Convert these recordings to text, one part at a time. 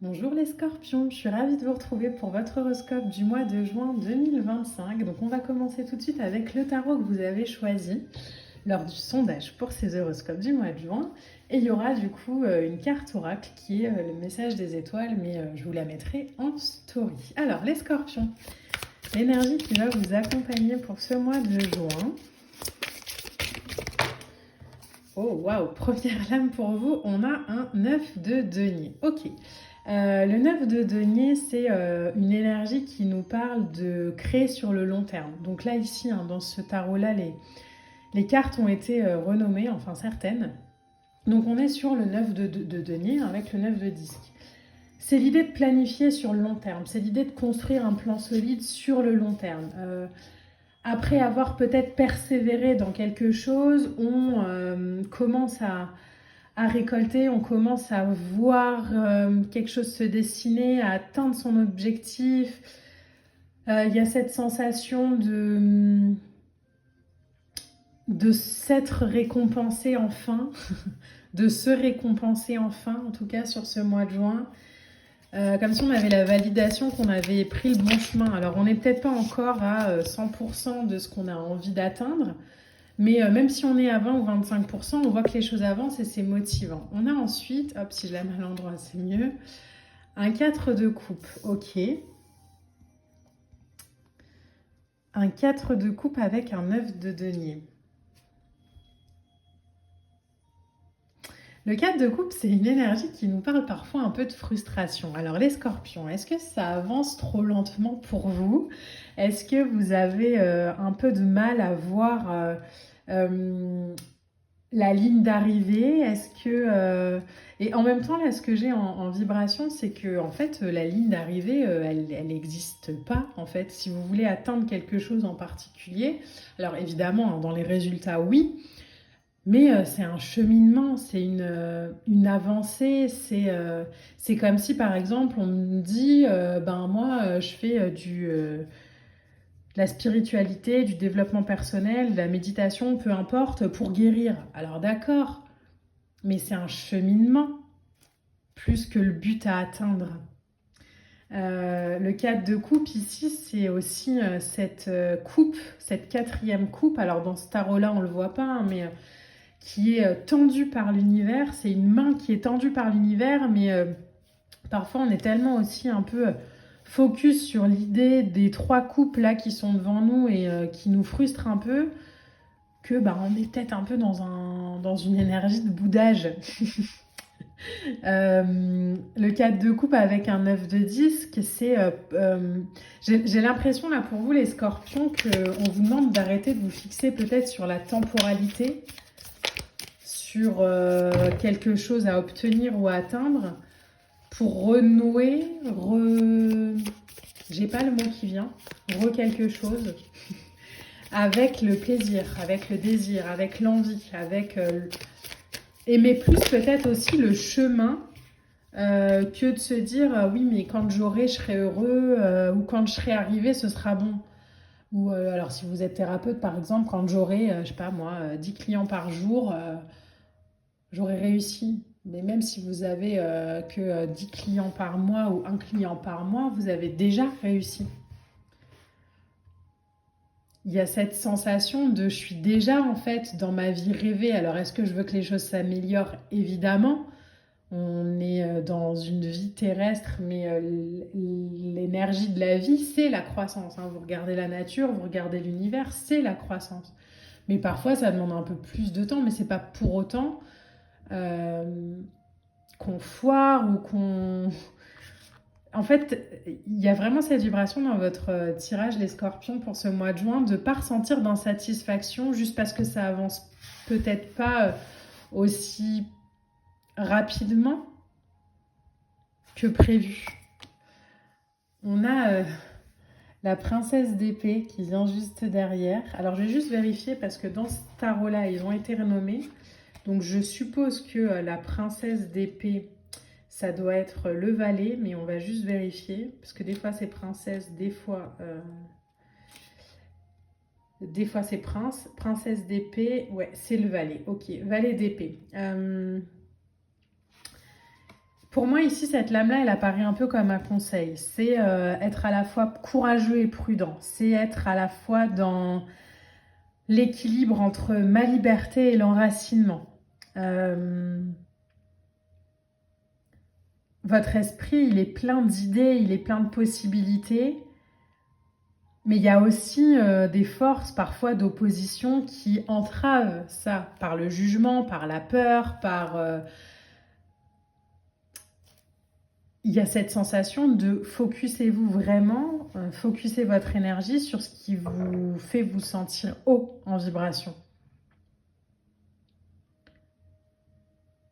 Bonjour les scorpions, je suis ravie de vous retrouver pour votre horoscope du mois de juin 2025. Donc on va commencer tout de suite avec le tarot que vous avez choisi lors du sondage pour ces horoscopes du mois de juin. Et il y aura du coup une carte oracle qui est le message des étoiles, mais je vous la mettrai en story. Alors les scorpions, l'énergie qui va vous accompagner pour ce mois de juin. Oh waouh, première lame pour vous, on a un 9 de denier. Ok. Le 9 de denier, c'est une énergie qui nous parle de créer sur le long terme. Donc là, ici, dans ce tarot-là, les cartes ont été renommées, enfin certaines. Donc on est sur le 9 de denier avec le 9 de disque. C'est l'idée de planifier sur le long terme, c'est l'idée de construire un plan solide sur le long terme. Après avoir peut-être persévéré dans quelque chose, on commence à récolter, on commence à voir quelque chose se dessiner, à atteindre son objectif. Il y a cette sensation de s'être récompensé enfin, de se récompenser enfin, en tout cas sur ce mois de juin. Comme si on avait la validation qu'on avait pris le bon chemin. Alors on n'est peut-être pas encore à 100% de ce qu'on a envie d'atteindre, mais même si on est à 20 ou 25%, on voit que les choses avancent et c'est motivant. On a ensuite, hop, si je la mets à l'endroit, c'est mieux, un 4 de coupe, ok. Un 4 de coupe avec un 9 de denier. Le 4 de coupe, c'est une énergie qui nous parle parfois un peu de frustration. Alors les scorpions, est-ce que ça avance trop lentement pour vous? Est-ce que vous avez un peu de mal à voir la ligne d'arrivée? Est-ce que... Et en même temps, là, ce que j'ai en vibration, c'est que en fait, la ligne d'arrivée, elle n'existe pas, en fait. Si vous voulez atteindre quelque chose en particulier, alors évidemment, dans les résultats, oui, mais c'est un cheminement, c'est une avancée, c'est comme si par exemple on me dit, ben moi je fais de la spiritualité, du développement personnel, de la méditation, peu importe, pour guérir. Alors d'accord, mais c'est un cheminement plus que le but à atteindre. Le 4 de coupe ici, c'est aussi cette coupe, cette quatrième coupe. Alors dans ce tarot-là, on le voit pas, hein, mais qui est tendue par l'univers. C'est une main qui est tendue par l'univers, mais parfois on est tellement aussi un peu focus sur l'idée des trois coupes là qui sont devant nous et qui nous frustrent un peu, que bah, on est peut-être un peu dans une énergie de boudage. Le 4 de coupe avec un 9 de disque, c'est... j'ai l'impression là pour vous les scorpions qu'on vous demande d'arrêter de vous fixer peut-être sur la temporalité, sur quelque chose à obtenir ou à atteindre, pour renouer, j'ai pas le mot qui vient, quelque chose, avec le plaisir, avec le désir, avec l'envie, avec aimer plus peut-être aussi le chemin que de se dire oui mais quand j'aurai je serai heureux ou quand je serai arrivé ce sera bon. Ou alors si vous êtes thérapeute par exemple, quand j'aurai, je sais pas moi, 10 clients par jour, j'aurais réussi. Mais même si vous avez que 10 clients par mois ou un client par mois, vous avez déjà réussi. Il y a cette sensation de je suis déjà en fait dans ma vie rêvée. Alors est-ce que je veux que les choses s'améliorent? Évidemment. On est dans une vie terrestre, mais l'énergie de la vie, c'est la croissance. Hein. Vous regardez la nature, vous regardez l'univers, c'est la croissance. Mais parfois, ça demande un peu plus de temps, mais c'est pas pour autant qu'on foire ou qu'on... En fait, il y a vraiment cette vibration dans votre tirage, les scorpions, pour ce mois de juin, de ne pas ressentir d'insatisfaction juste parce que ça avance peut-être pas aussi rapidement que prévu. On a la princesse d'épée qui vient juste derrière. Alors, je vais juste vérifier parce que dans ce tarot-là, ils ont été renommés. Donc, je suppose que la princesse d'épée, ça doit être le valet, mais on va juste vérifier. Parce que des fois, c'est princesse, des fois c'est prince. Princesse d'épée, ouais, c'est le valet. Ok, valet d'épée. Pour moi, ici, cette lame-là, elle apparaît un peu comme un conseil. C'est être à la fois courageux et prudent. C'est être à la fois dans l'équilibre entre ma liberté et l'enracinement. Votre esprit, il est plein d'idées, il est plein de possibilités. Mais il y a aussi des forces, parfois d'opposition, qui entravent ça, par le jugement, par la peur, il y a cette sensation de focussez-vous vraiment, focussez votre énergie sur ce qui vous fait vous sentir haut en vibration.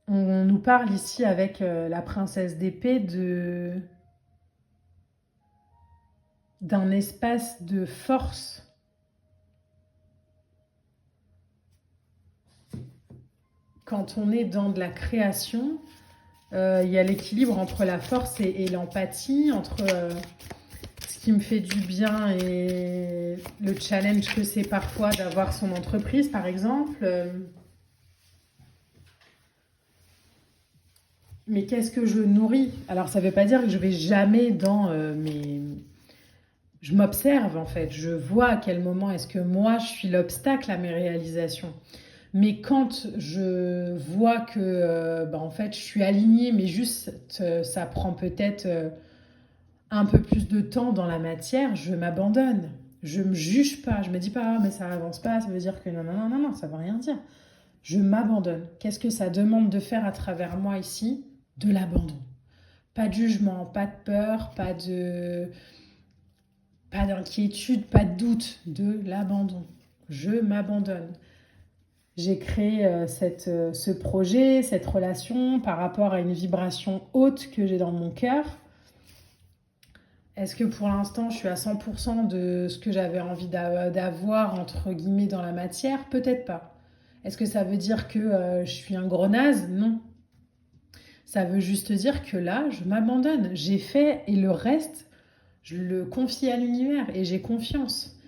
On nous parle ici avec la princesse d'épée d'un espace de force. Quand on est dans de la création, il y a l'équilibre entre la force et l'empathie, entre ce qui me fait du bien et le challenge que c'est parfois d'avoir son entreprise, par exemple. Mais qu'est-ce que je nourris? Alors, ça ne veut pas dire que je vais jamais dans mes... Je m'observe, en fait. Je vois à quel moment est-ce que moi, je suis l'obstacle à mes réalisations. Mais quand je vois que, en fait, je suis alignée, mais juste, ça prend peut-être un peu plus de temps dans la matière, je m'abandonne. Je me juge pas. Je me dis pas, ah, mais ça avance pas, ça veut dire que non, non, non, non, non, ça veut rien dire. Je m'abandonne. Qu'est-ce que ça demande de faire à travers moi ici? De l'abandon. Pas de jugement, pas de peur, pas d'inquiétude, pas de doute, de l'abandon. Je m'abandonne. J'ai créé ce projet, cette relation par rapport à une vibration haute que j'ai dans mon cœur. Est-ce que pour l'instant, je suis à 100% de ce que j'avais envie d'avoir, entre guillemets, dans la matière? Peut-être pas. Est-ce que ça veut dire que je suis un gros naze? Non. Ça veut juste dire que là, je m'abandonne. J'ai fait et le reste, je le confie à l'univers et j'ai confiance.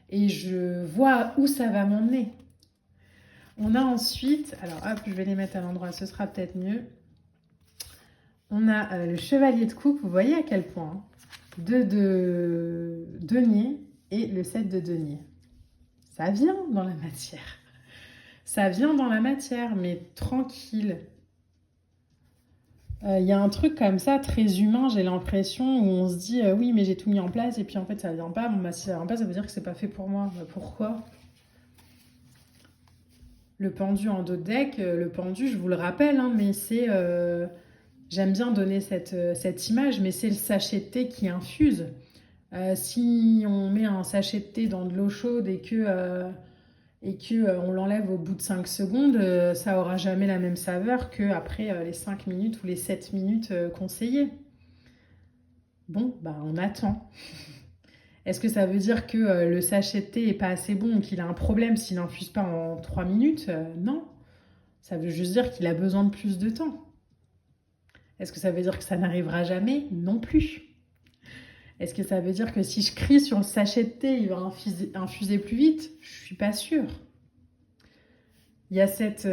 Et je vois où ça va m'emmener. On a ensuite, alors hop, je vais les mettre à l'endroit, ce sera peut-être mieux. On a le chevalier de coupe, vous voyez à quel point, hein, de denier et le 7 de denier. Ça vient dans la matière. Ça vient dans la matière, mais tranquille. Y a un truc comme ça, très humain, j'ai l'impression, où on se dit oui, mais j'ai tout mis en place, et puis en fait, ça vient pas. Bon, bah, si ça vient pas, ça veut dire que c'est pas fait pour moi. Bah, pourquoi? Le pendu en dos de deck, le pendu, je vous le rappelle, hein, mais c'est... j'aime bien donner cette image, mais c'est le sachet de thé qui infuse. Si on met un sachet de thé dans de l'eau chaude et que on l'enlève au bout de 5 secondes, ça aura jamais la même saveur qu'après les 5 minutes ou les 7 minutes conseillées. Bon, bah on attend. Est-ce que ça veut dire que le sachet de thé est pas assez bon ou qu'il a un problème s'il n'infuse pas en 3 minutes? Non. Ça veut juste dire qu'il a besoin de plus de temps. Est-ce que ça veut dire que ça n'arrivera jamais? Non plus. Est-ce que ça veut dire que si je crie sur le sachet de thé, il va infuser plus vite? Je suis pas sûre. Il y a cet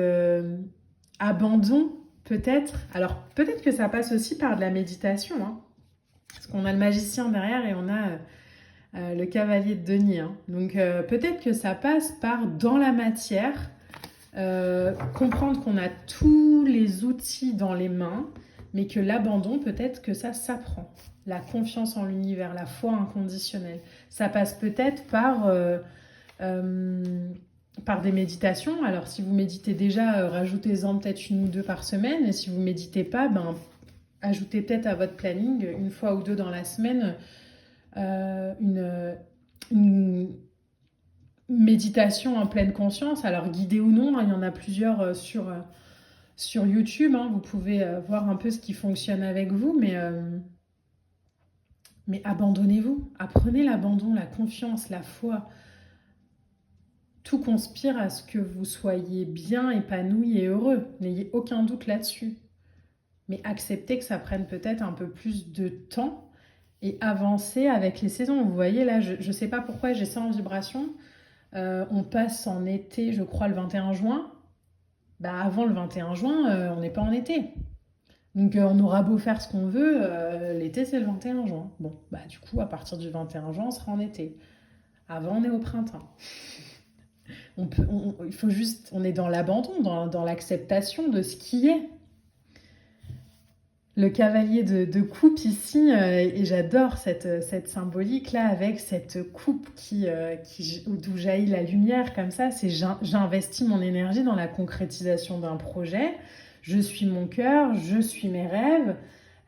abandon, peut-être. Alors, peut-être que ça passe aussi par de la méditation, hein, parce qu'on a le magicien derrière et on a le cavalier de denier. Hein. Donc, peut-être que ça passe par, dans la matière, comprendre qu'on a tous les outils dans les mains, mais que l'abandon, peut-être que ça s'apprend. La confiance en l'univers, la foi inconditionnelle. Ça passe peut-être par des méditations. Alors, si vous méditez déjà, rajoutez-en peut-être 1 ou 2 par semaine. Et si vous ne méditez pas, ajoutez peut-être à votre planning, 1 fois ou 2 dans la semaine, une méditation en pleine conscience. Alors, guidée ou non, hein, il y en a plusieurs sur YouTube. Hein, vous pouvez voir un peu ce qui fonctionne avec vous, mais abandonnez-vous. Apprenez l'abandon, la confiance, la foi. Tout conspire à ce que vous soyez bien, épanoui et heureux. N'ayez aucun doute là-dessus. Mais acceptez que ça prenne peut-être un peu plus de temps et avancez avec les saisons. Vous voyez là, je ne sais pas pourquoi j'ai ça en vibration. On passe en été, je crois, le 21 juin. Avant le 21 juin, on n'est pas en été. Donc on aura beau faire ce qu'on veut, l'été c'est le 21 juin. Bon, bah du coup, à partir du 21 juin, on sera en été. Avant, on est au printemps. Il faut juste, on est dans l'abandon, dans l'acceptation de ce qui est. Le cavalier de coupe ici, et j'adore cette symbolique-là avec cette coupe d'où jaillit la lumière comme ça, c'est j'investis mon énergie dans la concrétisation d'un projet, je suis mon cœur, je suis mes rêves,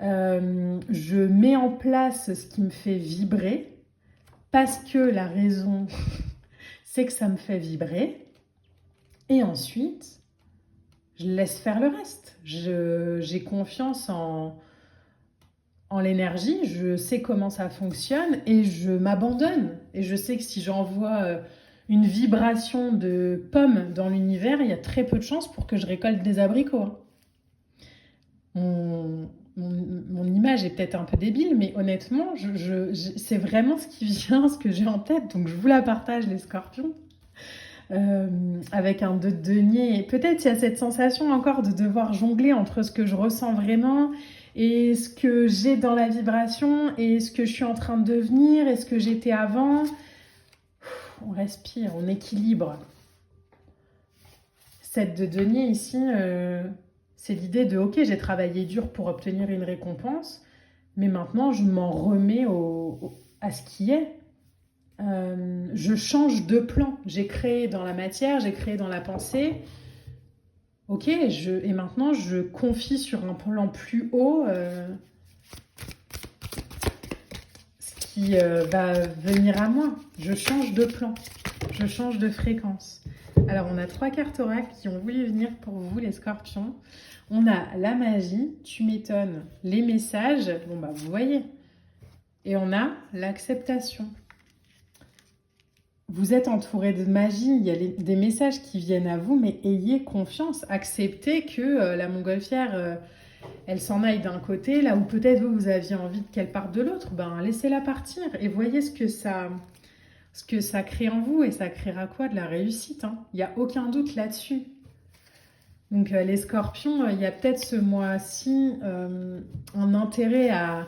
je mets en place ce qui me fait vibrer, parce que la raison, c'est que ça me fait vibrer, et ensuite, je laisse faire le reste. J'ai confiance en l'énergie, je sais comment ça fonctionne et je m'abandonne. Et je sais que si j'envoie une vibration de pomme dans l'univers, il y a très peu de chances pour que je récolte des abricots. Mon image est peut-être un peu débile, mais honnêtement, c'est vraiment ce qui vient, ce que j'ai en tête. Donc je vous la partage, les scorpions. Avec un 2 de denier. Et peut-être il y a cette sensation encore de devoir jongler entre ce que je ressens vraiment et ce que j'ai dans la vibration et ce que je suis en train de devenir et ce que j'étais avant. On respire, on équilibre. 7 de denier ici, c'est l'idée de ok, j'ai travaillé dur pour obtenir une récompense, mais maintenant je m'en remets à ce qui est. Je change de plan. J'ai créé dans la matière, j'ai créé dans la pensée. Ok, et maintenant je confie sur un plan plus haut ce qui va venir à moi. Je change de plan, je change de fréquence. Alors on a 3 cartes oracles qui ont voulu venir pour vous les scorpions. On a la magie, tu m'étonnes, les messages, bon bah vous voyez. Et on a l'acceptation. Vous êtes entouré de magie, il y a des messages qui viennent à vous, mais ayez confiance, acceptez que la montgolfière, elle s'en aille d'un côté, là où peut-être vous aviez envie qu'elle parte de l'autre, ben laissez-la partir et voyez ce que ça crée en vous, et ça créera quoi? De la réussite, hein. Il n'y a aucun doute là-dessus. Donc les scorpions, il y a peut-être ce mois-ci un intérêt à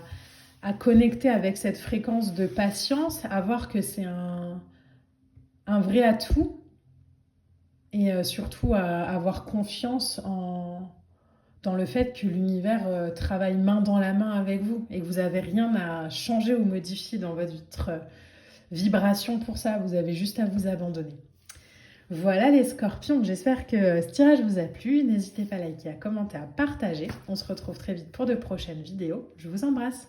connecter avec cette fréquence de patience, à voir que c'est un vrai atout, et surtout à avoir confiance dans le fait que l'univers travaille main dans la main avec vous et que vous n'avez rien à changer ou modifier dans votre vibration pour ça, vous avez juste à vous abandonner. Voilà les scorpions, j'espère que ce tirage vous a plu, n'hésitez pas à liker, à commenter, à partager. On se retrouve très vite pour de prochaines vidéos, je vous embrasse.